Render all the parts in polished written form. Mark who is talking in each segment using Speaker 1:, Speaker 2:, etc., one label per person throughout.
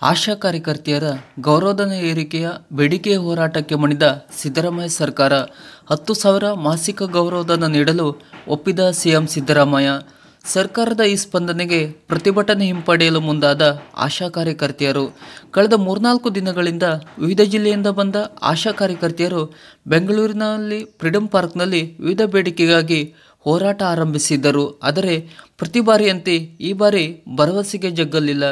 Speaker 1: ಆಶಾ ಕಾರ್ಯಕರ್ತೆಯರ ಗೌರವಧನ ಏರಿಕೆಯ ಬೇಡಿಕೆ ಹೋರಾಟಕ್ಕೆ ಮಣಿದ ಸಿದ್ದರಾಮಯ್ಯ ಸರ್ಕಾರ 10,000 ಮಾಸಿಕ ಗೌರವಧನ ನೀಡಲು ಒಪ್ಪಿದ ಸಿಎಂ ಸಿದ್ದರಾಮಯ್ಯ. ಸರ್ಕಾರದ ಈ ಸ್ಪಂದನೆಗೆ ಪ್ರತಿಭಟನೆ ಹಿಂಪಡೆಯಲು ಮುಂದಾದ ಆಶಾ ಕಾರ್ಯಕರ್ತೆಯರು ಕಳೆದ 3-4 ದಿನಗಳಿಂದ ವಿವಿಧ ಜಿಲ್ಲೆಯಿಂದ ಬಂದ ಆಶಾ ಕಾರ್ಯಕರ್ತೆಯರು ಬೆಂಗಳೂರಿನಲ್ಲಿ ಫ್ರೀಡಂ ಪಾರ್ಕ್ನಲ್ಲಿ ವಿವಿಧ ಬೇಡಿಕೆಗಾಗಿ ಹೋರಾಟ ಆರಂಭಿಸಿದ್ದರು. ಆದರೆ ಪ್ರತಿ ಬಾರಿಯಂತೆ ಈ ಬಾರಿ ಭರವಸೆಗೆ ಜಗ್ಗಲಿಲ್ಲ.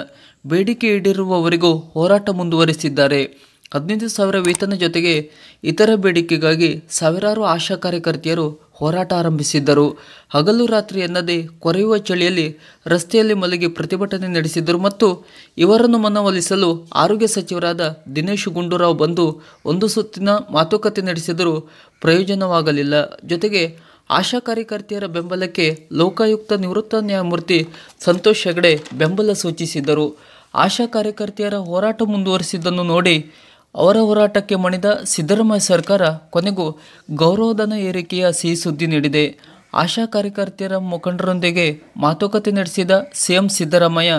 Speaker 1: ಬೇಡಿಕೆ ಈಡೇರುವವರೆಗೂ ಹೋರಾಟ ಮುಂದುವರಿಸಿದ್ದಾರೆ. 15,000 ವೇತನ ಜೊತೆಗೆ ಇತರ ಬೇಡಿಕೆಗಾಗಿ ಸಾವಿರಾರು ಆಶಾ ಕಾರ್ಯಕರ್ತೆಯರು ಹೋರಾಟ ಆರಂಭಿಸಿದ್ದರು. ಹಗಲು ರಾತ್ರಿ ಎನ್ನದೇ ಕೊರೆಯುವ ಚಳಿಯಲ್ಲಿ ರಸ್ತೆಯಲ್ಲಿ ಮಲಗಿ ಪ್ರತಿಭಟನೆ ನಡೆಸಿದ್ದರು ಮತ್ತು ಇವರನ್ನು ಮನವೊಲಿಸಲು ಆರೋಗ್ಯ ಸಚಿವರಾದ ದಿನೇಶ್ ಗುಂಡೂರಾವ್ ಬಂದು ಒಂದು ಸುತ್ತಿನ ಮಾತುಕತೆ ನಡೆಸಿದರೂ ಪ್ರಯೋಜನವಾಗಲಿಲ್ಲ. ಜೊತೆಗೆ ಆಶಾ ಕಾರ್ಯಕರ್ತೆಯರ ಬೆಂಬಲಕ್ಕೆ ಲೋಕಾಯುಕ್ತ ನಿವೃತ್ತ ನ್ಯಾಯಮೂರ್ತಿ ಸಂತೋಷ್ ಹೆಗಡೆ ಬೆಂಬಲ ಸೂಚಿಸಿದ್ದರು. ಆಶಾ ಕಾರ್ಯಕರ್ತೆಯರ ಹೋರಾಟ ಮುಂದುವರಿಸಿದ್ದನ್ನು ನೋಡಿ ಅವರ ಹೋರಾಟಕ್ಕೆ ಮಣಿದ ಸಿದ್ದರಾಮಯ್ಯ ಸರ್ಕಾರ ಕೊನೆಗೂ ಗೌರವಧನ ಏರಿಕೆಯ ಸಿಹಿ ಸುದ್ದಿ ನೀಡಿದೆ. ಆಶಾ ಕಾರ್ಯಕರ್ತೆಯರ ಮುಖಂಡರೊಂದಿಗೆ ಮಾತುಕತೆ ನಡೆಸಿದ ಸಿಎಂ ಸಿದ್ದರಾಮಯ್ಯ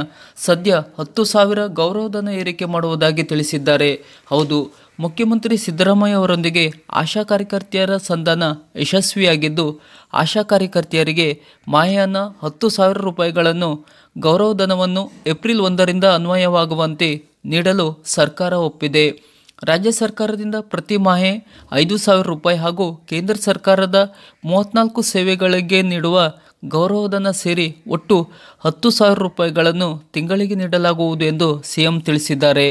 Speaker 1: ಸದ್ಯ 10,000 ಗೌರವಧನ ಏರಿಕೆ ಮಾಡುವುದಾಗಿ ತಿಳಿಸಿದ್ದಾರೆ. ಹೌದು, ಮುಖ್ಯಮಂತ್ರಿ ಸಿದ್ದರಾಮಯ್ಯ ಅವರೊಂದಿಗೆ ಆಶಾ ಕಾರ್ಯಕರ್ತೆಯರ ಸಂಧಾನ ಯಶಸ್ವಿಯಾಗಿದ್ದು, ಆಶಾ ಕಾರ್ಯಕರ್ತೆಯರಿಗೆ ಮಾಹೆಯನ್ನ 10,000 ರೂಪಾಯಿಗಳನ್ನು ಗೌರವಧನವನ್ನು ಏಪ್ರಿಲ್ 1ರಿಂದ ಅನ್ವಯವಾಗುವಂತೆ ನೀಡಲು ಸರ್ಕಾರ ಒಪ್ಪಿದೆ. ರಾಜ್ಯ ಸರ್ಕಾರದಿಂದ ಪ್ರತಿ ಮಾಹೆ 5,000 ರೂಪಾಯಿ ಹಾಗೂ ಕೇಂದ್ರ ಸರ್ಕಾರದ 34 ಸೇವೆಗಳಿಗೆ ನೀಡುವ ಗೌರವಧನ ಸೇರಿ ಒಟ್ಟು 10,000 ರೂಪಾಯಿಗಳನ್ನು ತಿಂಗಳಿಗೆ ನೀಡಲಾಗುವುದು ಎಂದು ಸಿಎಂ ತಿಳಿಸಿದ್ದಾರೆ.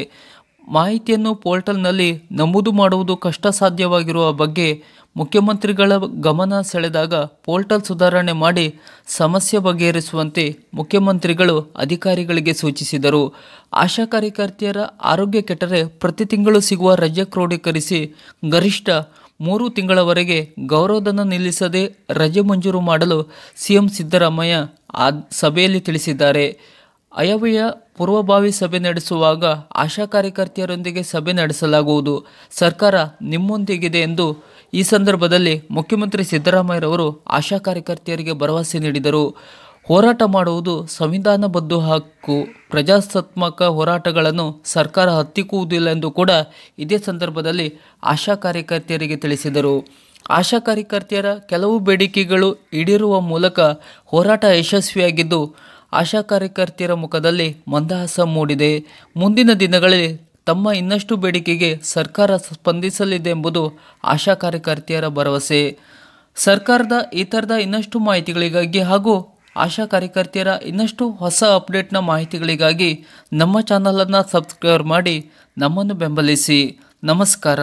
Speaker 1: ಮಾಹಿತಿಯನ್ನು ಪೋರ್ಟಲ್ನಲ್ಲಿ ನಮೂದು ಮಾಡುವುದು ಕಷ್ಟ ಸಾಧ್ಯವಾಗಿರುವ ಬಗ್ಗೆ ಮುಖ್ಯಮಂತ್ರಿಗಳ ಗಮನ ಸೆಳೆದಾಗ ಪೋರ್ಟಲ್ ಸುಧಾರಣೆ ಮಾಡಿ ಸಮಸ್ಯೆ ಬಗೆಹರಿಸುವಂತೆ ಮುಖ್ಯಮಂತ್ರಿಗಳು ಅಧಿಕಾರಿಗಳಿಗೆ ಸೂಚಿಸಿದರು. ಆಶಾ ಕಾರ್ಯಕರ್ತೆಯರ ಆರೋಗ್ಯ ಕೆಟ್ಟರೆ ಪ್ರತಿ ತಿಂಗಳು ಸಿಗುವ ರಜೆ ಕ್ರೋಢೀಕರಿಸಿ ಗರಿಷ್ಠ 3 ತಿಂಗಳವರೆಗೆ ಗೌರವಧನ ನಿಲ್ಲಿಸದೆ ರಜೆ ಮಂಜೂರು ಮಾಡಲು ಸಿಎಂ ಸಿದ್ದರಾಮಯ್ಯ ಸಭೆಯಲ್ಲಿ ತಿಳಿಸಿದ್ದಾರೆ. ಆಯವ್ಯಯ ಪೂರ್ವಭಾವಿ ಸಭೆ ನಡೆಸುವಾಗ ಆಶಾ ಕಾರ್ಯಕರ್ತೆಯರೊಂದಿಗೆ ಸಭೆ ನಡೆಸಲಾಗುವುದು. ಸರ್ಕಾರ ನಿಮ್ಮೊಂದಿಗಿದೆ ಎಂದು ಈ ಸಂದರ್ಭದಲ್ಲಿ ಮುಖ್ಯಮಂತ್ರಿ ಸಿದ್ದರಾಮಯ್ಯರವರು ಆಶಾ ಕಾರ್ಯಕರ್ತೆಯರಿಗೆ ಭರವಸೆ ನೀಡಿದರು. ಹೋರಾಟ ಮಾಡುವುದು ಸಂವಿಧಾನಬದ್ಧ ಹಕ್ಕು. ಪ್ರಜಾಸತ್ತಾತ್ಮಕ ಹೋರಾಟಗಳನ್ನು ಸರ್ಕಾರ ಹತ್ತಿಕ್ಕುವುದಿಲ್ಲ ಎಂದು ಕೂಡ ಇದೇ ಸಂದರ್ಭದಲ್ಲಿ ಆಶಾ ಕಾರ್ಯಕರ್ತೆಯರಿಗೆ ತಿಳಿಸಿದರು. ಆಶಾ ಕಾರ್ಯಕರ್ತೆಯರ ಕೆಲವು ಬೇಡಿಕೆಗಳು ಈಡೇರುವ ಮೂಲಕ ಹೋರಾಟ ಯಶಸ್ವಿಯಾಗಿದ್ದು, ಆಶಾ ಕಾರ್ಯಕರ್ತೆಯರ ಮುಖದಲ್ಲಿ ಮಂದಹಾಸ ಮೂಡಿದೆ. ಮುಂದಿನ ದಿನಗಳಲ್ಲಿ ತಮ್ಮ ಇನ್ನಷ್ಟು ಬೇಡಿಕೆಗೆ ಸರ್ಕಾರ ಸ್ಪಂದಿಸಲಿದೆ ಎಂಬುದು ಆಶಾ ಕಾರ್ಯಕರ್ತೆಯರ ಭರವಸೆ. ಸರ್ಕಾರದ ಈ ಥರದ ಇನ್ನಷ್ಟು ಮಾಹಿತಿಗಳಿಗಾಗಿ ಹಾಗೂ ಆಶಾ ಕಾರ್ಯಕರ್ತೆಯರ ಇನ್ನಷ್ಟು ಹೊಸ ಅಪ್ಡೇಟ್ನ ಮಾಹಿತಿಗಳಿಗಾಗಿ ನಮ್ಮ ಚಾನಲನ್ನು ಸಬ್ಸ್ಕ್ರೈಬ್ ಮಾಡಿ ನಮ್ಮನ್ನು ಬೆಂಬಲಿಸಿ. ನಮಸ್ಕಾರ.